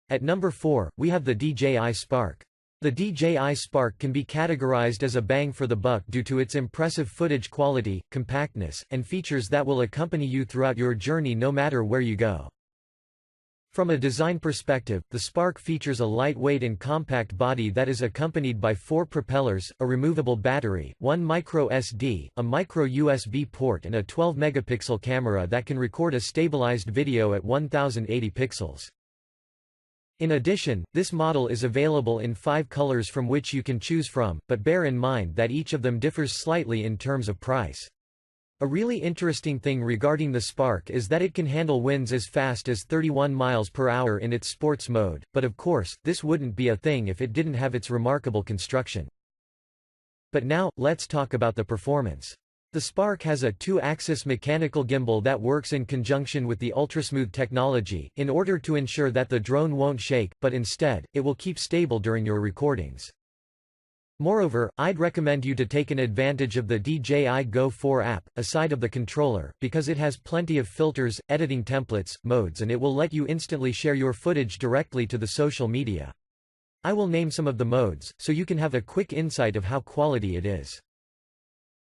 At number 4, we have the DJI Spark. The DJI Spark can be categorized as a bang for the buck due to its impressive footage quality, compactness, and features that will accompany you throughout your journey no matter where you go. From a design perspective, the Spark features a lightweight and compact body that is accompanied by 4 propellers, a removable battery, 1 micro SD, a micro USB port and a 12-megapixel camera that can record a stabilized video at 1080 pixels. In addition, this model is available in 5 colors from which you can choose from, but bear in mind that each of them differs slightly in terms of price. A really interesting thing regarding the Spark is that it can handle winds as fast as 31 miles per hour in its sports mode, but of course, this wouldn't be a thing if it didn't have its remarkable construction. But now, let's talk about the performance. The Spark has a 2-axis mechanical gimbal that works in conjunction with the ultrasmooth technology, in order to ensure that the drone won't shake, but instead, it will keep stable during your recordings. Moreover, I'd recommend you to take an advantage of the DJI Go 4 app, aside of the controller, because it has plenty of filters, editing templates, modes and it will let you instantly share your footage directly to the social media. I will name some of the modes, so you can have a quick insight of how quality it is.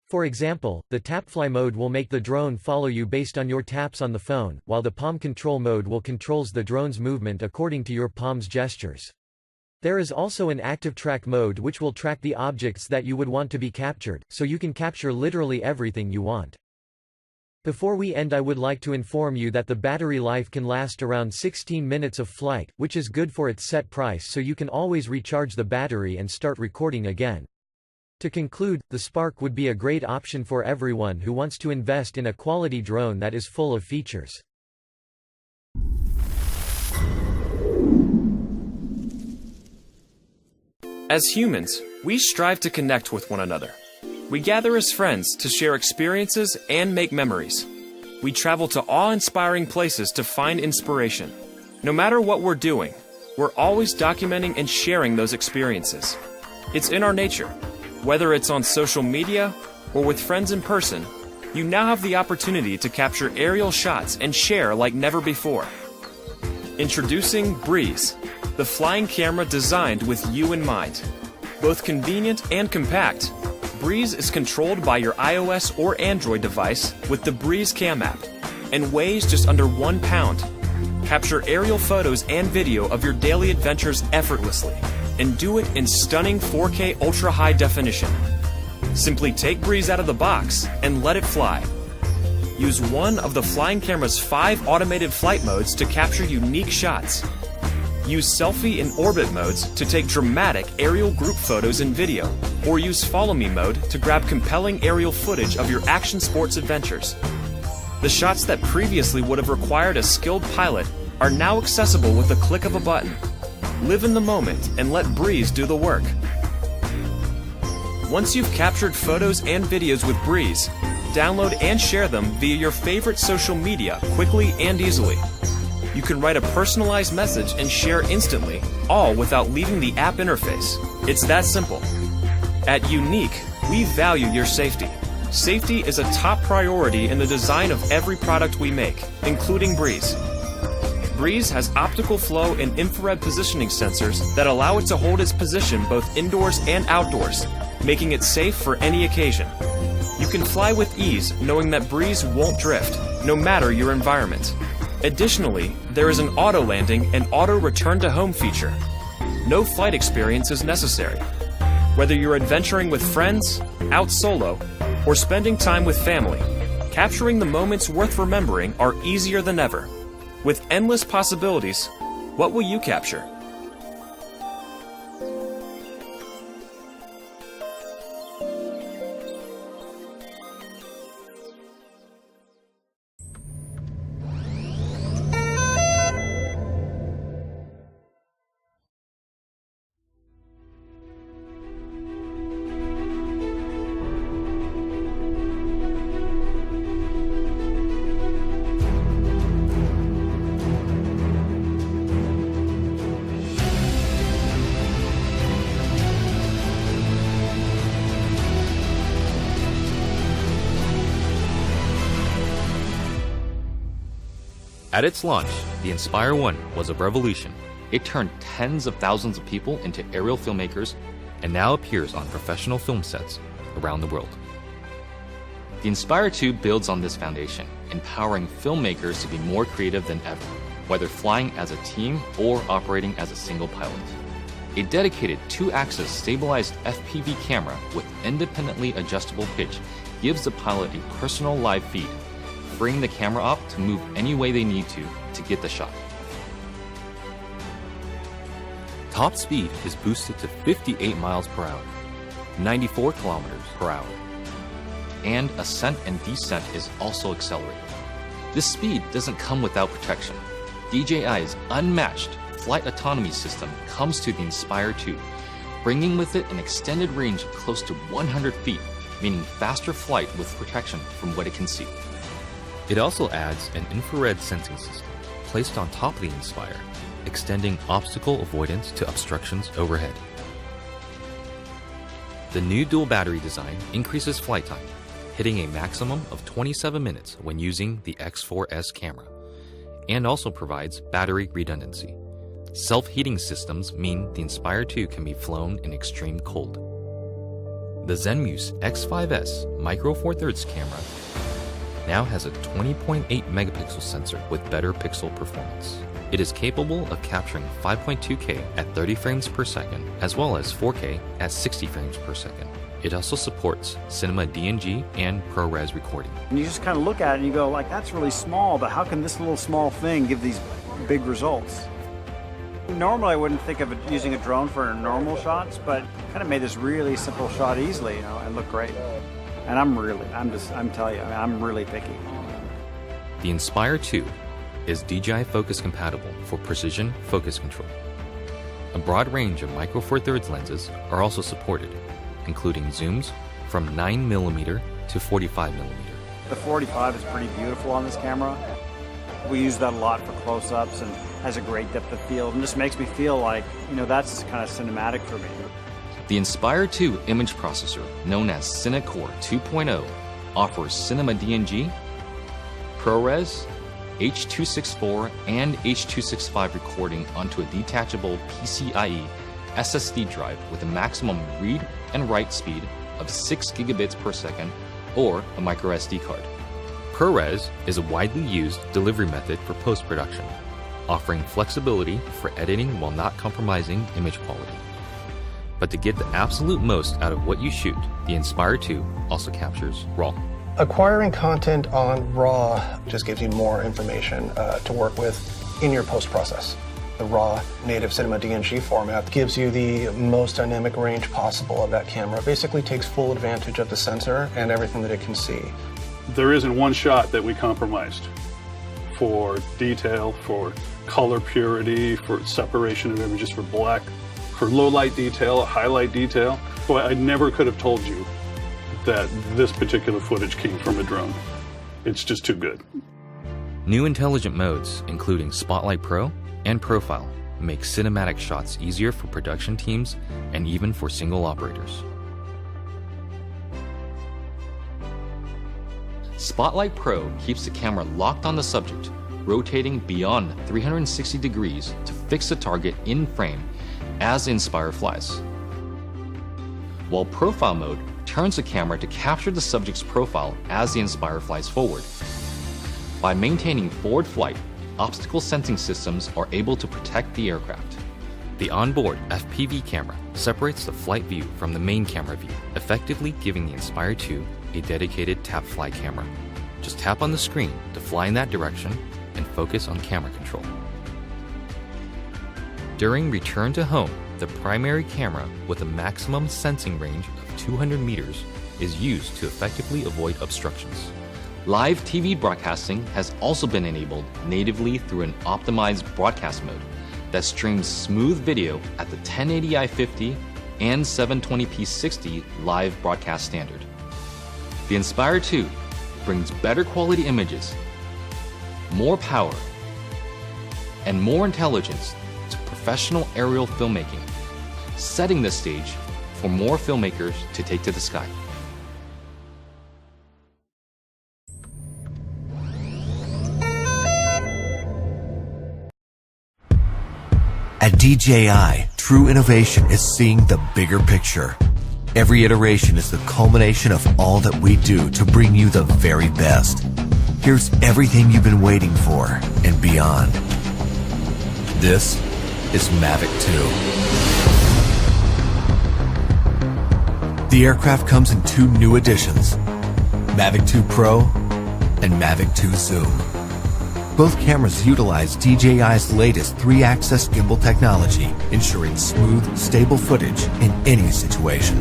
For example, the tapfly mode will make the drone follow you based on your taps on the phone, while the palm control mode will controls the drone's movement according to your palm's gestures. There is also an active track mode which will track the objects that you would want to be captured, so you can capture literally everything you want. Before we end, I would like to inform you that the battery life can last around 16 minutes of flight, which is good for its set price, so you can always recharge the battery and start recording again. To conclude, the Spark would be a great option for everyone who wants to invest in a quality drone that is full of features. As humans, we strive to connect with one another. We gather as friends to share experiences and make memories. We travel to awe-inspiring places to find inspiration. No matter what we're doing, we're always documenting and sharing those experiences. It's in our nature. Whether it's on social media or with friends in person, you now have the opportunity to capture aerial shots and share like never before. Introducing Breeze, the flying camera designed with you in mind. Both convenient and compact, Breeze is controlled by your iOS or Android device with the Breeze Cam app and weighs just under 1 pound. Capture aerial photos and video of your daily adventures effortlessly and do it in stunning 4K ultra-high definition. Simply take Breeze out of the box and let it fly. Use one of the flying camera's 5 automated flight modes to capture unique shots. Use selfie and orbit modes to take dramatic aerial group photos and video, or use follow me mode to grab compelling aerial footage of your action sports adventures. The shots that previously would have required a skilled pilot are now accessible with a click of a button. Live in the moment and let Breeze do the work. Once you've captured photos and videos with Breeze, download and share them via your favorite social media quickly and easily. You can write a personalized message and share instantly, all without leaving the app interface. It's that simple. At YUNEEC, we value your safety. Safety is a top priority in the design of every product we make, including Breeze. Breeze has optical flow and infrared positioning sensors that allow it to hold its position both indoors and outdoors, making it safe for any occasion. You can fly with ease knowing that Breeze won't drift, no matter your environment. Additionally, there is an auto landing and auto return to home feature. No flight experience is necessary. Whether you're adventuring with friends, out solo, or spending time with family, capturing the moments worth remembering are easier than ever. With endless possibilities, what will you capture? At its launch, the Inspire 1 was a revolution. It turned tens of thousands of people into aerial filmmakers and now appears on professional film sets around the world. The Inspire 2 builds on this foundation, empowering filmmakers to be more creative than ever, whether flying as a team or operating as a single pilot. A dedicated 2-axis stabilized FPV camera with independently adjustable pitch gives the pilot a personal live feed, freeing the camera op to move any way they need to get the shot. Top speed is boosted to 58 miles per hour, 94 kilometers per hour, and ascent and descent is also accelerated. This speed doesn't come without protection. DJI's unmatched flight autonomy system comes to the Inspire 2, bringing with it an extended range of close to 100 feet, meaning faster flight with protection from what it can see. It also adds an infrared sensing system placed on top of the Inspire, extending obstacle avoidance to obstructions overhead. The new dual battery design increases flight time, hitting a maximum of 27 minutes when using the X4S camera, and also provides battery redundancy. Self-heating systems mean the Inspire 2 can be flown in extreme cold. The Zenmuse X5S Micro Four Thirds camera now has a 20.8 megapixel sensor with better pixel performance. It is capable of capturing 5.2K at 30 frames per second, as well as 4K at 60 frames per second. It also supports cinema DNG and ProRes recording. And you just kind of look at it and you go, like, that's really small, but how can this little small thing give these big results? Normally I wouldn't think of using a drone for normal shots, but kind of made this really simple shot easily, you know, and look great. And I'm telling you, I'm really picky. The Inspire 2 is DJI Focus compatible for precision focus control. A broad range of Micro Four Thirds lenses are also supported, including zooms from 9mm to 45mm. The 45 is pretty beautiful on this camera. We use that a lot for close-ups and has a great depth of field and just makes me feel like, you know, that's kind of cinematic for me. The Inspire 2 image processor, known as CineCore 2.0, offers cinema DNG, ProRes, H.264 and H.265 recording onto a detachable PCIe SSD drive with a maximum read and write speed of 6 gigabits per second or a micro SD card. ProRes is a widely used delivery method for post-production, offering flexibility for editing while not compromising image quality. But to get the absolute most out of what you shoot, the Inspire 2 also captures RAW. Acquiring content on RAW just gives you more information to work with in your post-process. The RAW native cinema DNG format gives you the most dynamic range possible of that camera. Basically takes full advantage of the sensor and everything that it can see. There isn't one shot that we compromised for detail, for color purity, for separation of images, for black, for low light detail, highlight detail. Boy, I never could have told you that this particular footage came from a drone. It's just too good. New intelligent modes, including Spotlight Pro and Profile, make cinematic shots easier for production teams and even for single operators. Spotlight Pro keeps the camera locked on the subject, rotating beyond 360 degrees to fix the target in frame as the Inspire flies. While Profile mode turns the camera to capture the subject's profile as the Inspire flies forward. By maintaining forward flight, obstacle sensing systems are able to protect the aircraft. The onboard FPV camera separates the flight view from the main camera view, effectively giving the Inspire 2 a dedicated tap fly camera. Just tap on the screen to fly in that direction and focus on camera control. During return to home, the primary camera with a maximum sensing range of 200 meters is used to effectively avoid obstructions. Live TV broadcasting has also been enabled natively through an optimized broadcast mode that streams smooth video at the 1080i 50 and 720p 60 live broadcast standard. The Inspire 2 brings better quality images, more power, and more intelligence to professional aerial filmmaking, setting the stage for more filmmakers to take to the sky. At DJI, true innovation is seeing the bigger picture. Every iteration is the culmination of all that we do to bring you the very best. Here's everything you've been waiting for and beyond. This is Mavic 2. The aircraft comes in two new editions, Mavic 2 Pro and Mavic 2 Zoom. Both cameras utilize DJI's latest 3-axis gimbal technology, ensuring smooth, stable footage in any situation.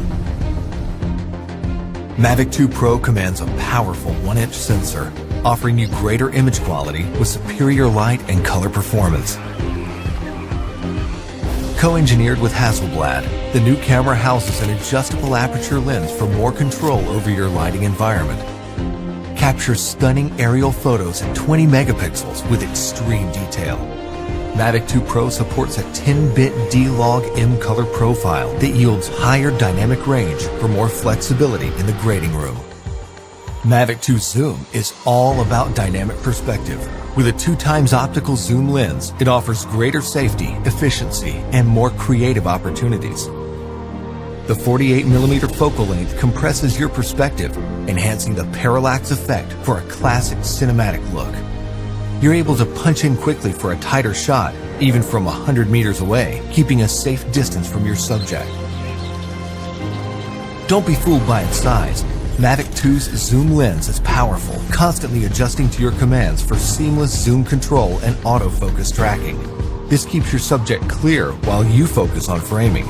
Mavic 2 Pro commands a powerful 1-inch sensor, offering you greater image quality with superior light and color performance. Co-engineered with Hasselblad, the new camera houses an adjustable aperture lens for more control over your lighting environment. Captures stunning aerial photos at 20 megapixels with extreme detail. Mavic 2 Pro supports a 10-bit D-Log M color profile that yields higher dynamic range for more flexibility in the grading room. Mavic 2 Zoom is all about dynamic perspective. With a 2x optical zoom lens, it offers greater safety, efficiency, and more creative opportunities. The 48mm focal length compresses your perspective, enhancing the parallax effect for a classic cinematic look. You're able to punch in quickly for a tighter shot, even from 100 meters away, keeping a safe distance from your subject. Don't be fooled by its size. Mavic 2's zoom lens is powerful, constantly adjusting to your commands for seamless zoom control and autofocus tracking. This keeps your subject clear while you focus on framing.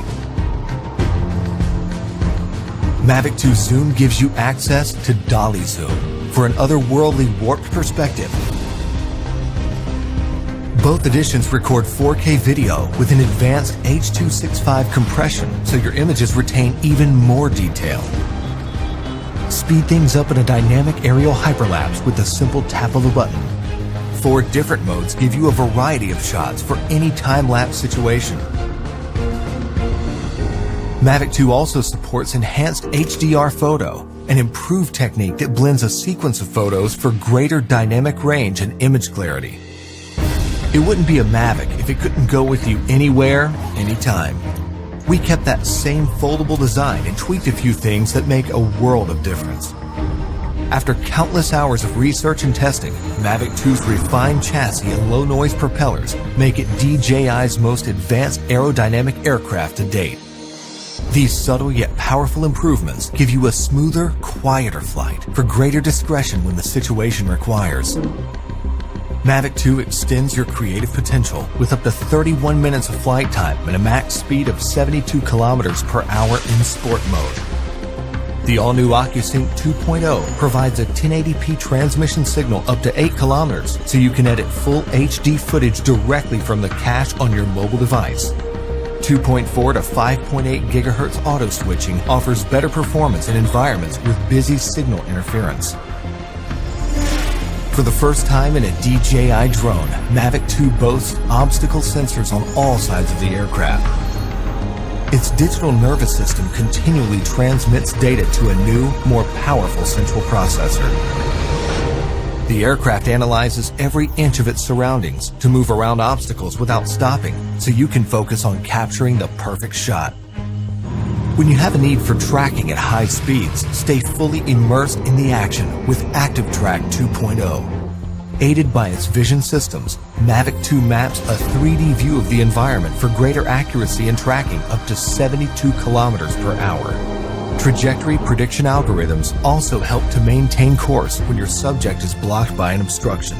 Mavic 2 Zoom gives you access to dolly zoom for an otherworldly warped perspective. Both editions record 4K video with an advanced H.265 compression, so your images retain even more detail. Speed things up in a dynamic aerial hyperlapse with a simple tap of a button. 4 different modes give you a variety of shots for any time-lapse situation. Mavic 2 also supports enhanced HDR photo, an improved technique that blends a sequence of photos for greater dynamic range and image clarity. It wouldn't be a Mavic if it couldn't go with you anywhere, anytime. We kept that same foldable design and tweaked a few things that make a world of difference. After countless hours of research and testing, Mavic 2's refined chassis and low-noise propellers make it DJI's most advanced aerodynamic aircraft to date. These subtle yet powerful improvements give you a smoother, quieter flight for greater discretion when the situation requires. Mavic 2 extends your creative potential with up to 31 minutes of flight time and a max speed of 72 kilometers per hour in sport mode. The all-new OcuSync 2.0 provides a 1080p transmission signal up to 8 kilometers, so you can edit full HD footage directly from the cache on your mobile device. 2.4 to 5.8 gigahertz auto switching offers better performance in environments with busy signal interference. For the first time in a DJI drone, Mavic 2 boasts obstacle sensors on all sides of the aircraft. Its digital nervous system continually transmits data to a new, more powerful central processor. The aircraft analyzes every inch of its surroundings to move around obstacles without stopping, so you can focus on capturing the perfect shot. When you have a need for tracking at high speeds, stay fully immersed in the action with ActiveTrack 2.0. Aided by its vision systems, Mavic 2 maps a 3D view of the environment for greater accuracy and tracking up to 72 kilometers per hour. Trajectory prediction algorithms also help to maintain course when your subject is blocked by an obstruction.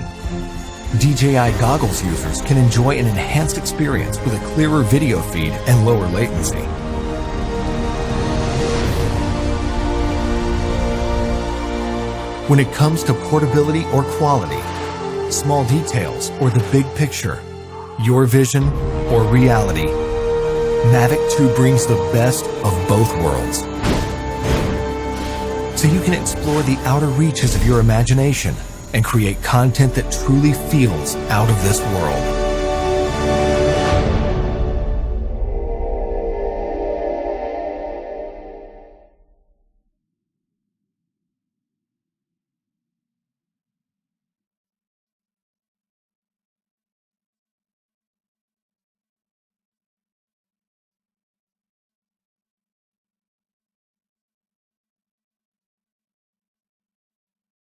DJI goggles users can enjoy an enhanced experience with a clearer video feed and lower latency. When it comes to portability or quality, small details or the big picture, your vision or reality, Mavic 2 brings the best of both worlds. So you can explore the outer reaches of your imagination and create content that truly feels out of this world.